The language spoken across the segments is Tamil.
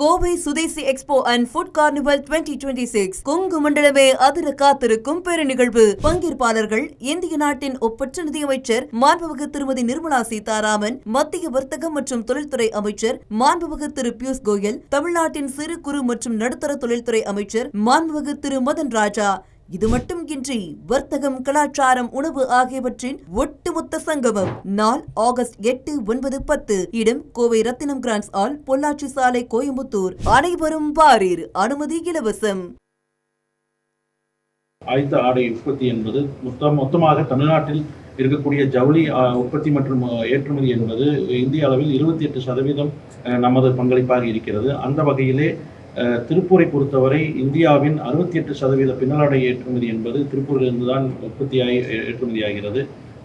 Kovai Swadeshi expo and food carnival 2026 Kongu மண்டலமே அதிர காத்திருக்கும் பெருநிகழ்வு. பங்கேற்பாளர்கள் இந்திய நாட்டின் ஒப்பற்ற நிதியமைச்சர் மாண்புமிகு திருமதி நிர்மலா சீதாராமன், மத்திய வர்த்தகம் மற்றும் தொழில்துறை அமைச்சர் மாண்புமிகு திரு பியூஷ் கோயல், தமிழ்நாட்டின் சிறு குறு மற்றும் நடுத்தர தொழில்துறை அமைச்சர் மாண்புமிகு திரு மதன் ராஜா. இது மட்டுமின்றி வர்த்தகம், கலாச்சாரம், உணவு ஆகியவற்றின் ஒட்டுமொத்த சங்கமம். நாள் ஆகஸ்ட் 8, 9, 10. இடம் கோவை ரத்தினம் கிராண்ட்ஸ் ஹால், பொள்ளாச்சி சாலை, கோயம்புத்தூர். அனைவரும் வாரீர். அனுமதி இலவசம். ஆயத்த ஆடை உற்பத்தி என்பது மொத்தமாக தமிழ்நாட்டில் இருக்கக்கூடிய ஜவுளி உற்பத்தி மற்றும் ஏற்றுமதி என்பது இந்திய அளவில் 28% நமது பங்களிப்பாக இருக்கிறது. அந்த வகையிலே திருப்பூரை பொறுத்தவரை இந்தியாவின் 68% பின்னலாடை ஏற்றுமதி என்பது திருப்பூரிலிருந்து தான் ஏற்றுமதியாகிறது.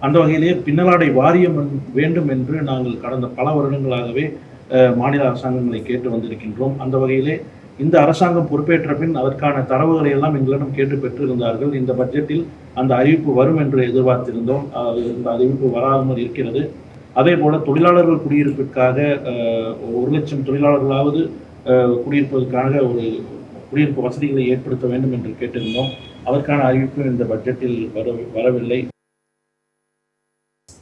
அந்த வகையிலே பின்னலாடை வாரியம் வேண்டும் என்று நாங்கள் கடந்த பல வருடங்களாகவே மாநில அரசாங்கங்களை கேட்டு வந்திருக்கின்றோம். அந்த வகையிலே இந்த அரசாங்கம் பொறுப்பேற்ற பின் அதற்கான தரவுகளை எல்லாம் எங்களிடம் கேட்டு பெற்றிருந்தார்கள். இந்த பட்ஜெட்டில் அந்த அறிவிப்பு வரும் என்று எதிர்பார்த்திருந்தோம். இந்த அறிவிப்பு வராமல் இருக்கிறது. அதே போல தொழிலாளர்கள் குடியிருப்பிற்காக 1,00,000 தொழிலாளர்களாவது குடியிருப்பதற்காக ஒரு குடியிருப்பு வசதிகளை ஏற்படுத்த வேண்டும் என்று கேட்டிருந்தோம். அதற்கான அறிவிப்பு இந்த பட்ஜெட்டில் வரவில்லை.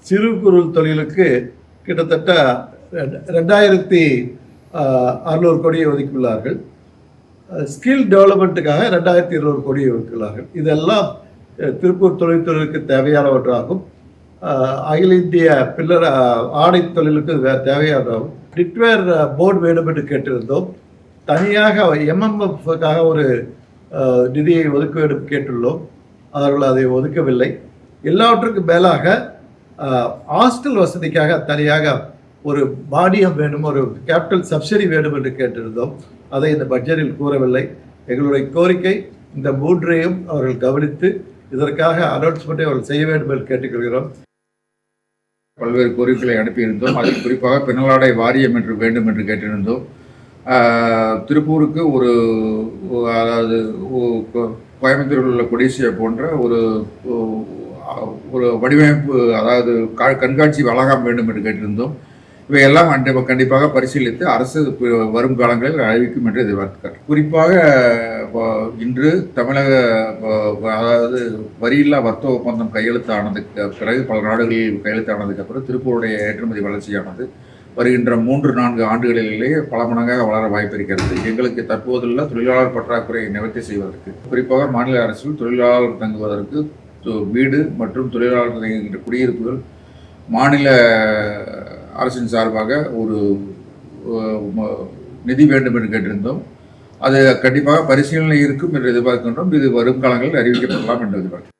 சிறு குறு தொழிலுக்கு கிட்டத்தட்ட 2,600 கோடியை ஒதுக்கியுள்ளார்கள். ஸ்கில் டெவலப்மெண்ட்டுக்காக 2,200 கோடியை ஒதுக்கியுள்ளார்கள். இதெல்லாம் திருப்பூர் தொழில்துறைக்கு தேவையானவற்றாகும். அகில இந்திய பில்லர் ஆடை தொழிலுக்கு தேவையானதாகும். டிட்வேர் போர்டு வேண்டும் என்று கேட்டிருந்தோம். தனியாக MMFக்காக ஒரு நிதியை ஒதுக்க வேண்டும் கேட்டுள்ளோம். அவர்கள் அதை ஒதுக்கவில்லை. எல்லாவற்றுக்கும் மேலாக ஹாஸ்டல் வசதிக்காக தனியாக ஒரு மானியம் வேண்டும், ஒரு கேபிட்டல் சப்சிடி வேண்டும் என்று கேட்டிருந்தோம். அதை இந்த பட்ஜெட்டில் கூறவில்லை. எங்களுடைய கோரிக்கை இந்த மூன்றையும் அவர்கள் கவனித்து இதற்காக அனௌன்ஸ்மெண்ட்டை அவர்கள் செய்ய வேண்டும் என்று கேட்டுக்கொள்கிறோம். பல்வேறு கோரிக்கைகளை அனுப்பியிருந்தோம். அதில் குறிப்பாக பின்னலாடை வாரியம் என்று வேண்டும் என்று கேட்டிருந்தோம். திருப்பூருக்கு அதாவது கோயம்புத்தூரில் உள்ள கொடிசியா போன்ற ஒரு வடிவமைப்பு, அதாவது கண்காட்சி வளாகம் வேண்டும் என்று கேட்டிருந்தோம். இவையெல்லாம் கண்டிப்பாக பரிசீலித்து அரசு வரும் காலங்களில் அறிவிக்கும் என்று எதிர்பார்க்கிறார். குறிப்பாக இன்று தமிழக அதாவது வரியில்லா வர்த்தக ஒப்பந்தம் கையெழுத்தானதுக்கு பிறகு பல நாடுகளில் கையெழுத்தானதுக்கு அப்புறம் திருப்பூருடைய ஏற்றுமதி வளர்ச்சியானது வருகின்ற 3-4 ஆண்டுகளிலேயே பல மடங்காக வளர வாய்ப்பு இருக்கிறது. எங்களுக்கு தற்போதுள்ள தொழிலாளர் பற்றாக்குறையை நிவர்த்தி செய்வதற்கு, குறிப்பாக மாநில அரசில் தொழிலாளர் தங்குவதற்கு வீடு மற்றும் தொழிலாளர் தங்குகின்ற குடியிருப்புகள் மாநில அரசின் சார்பாக ஒரு நிதி வேண்டும் என்று கேட்டிருந்தோம். அது கண்டிப்பாக பரிசீலனை இருக்கும் என்று எதிர்பார்க்கின்றோம். இது வரும் காலங்களில் அறிவிக்கப்படலாம் என்று எதிர்பார்க்கிறோம்.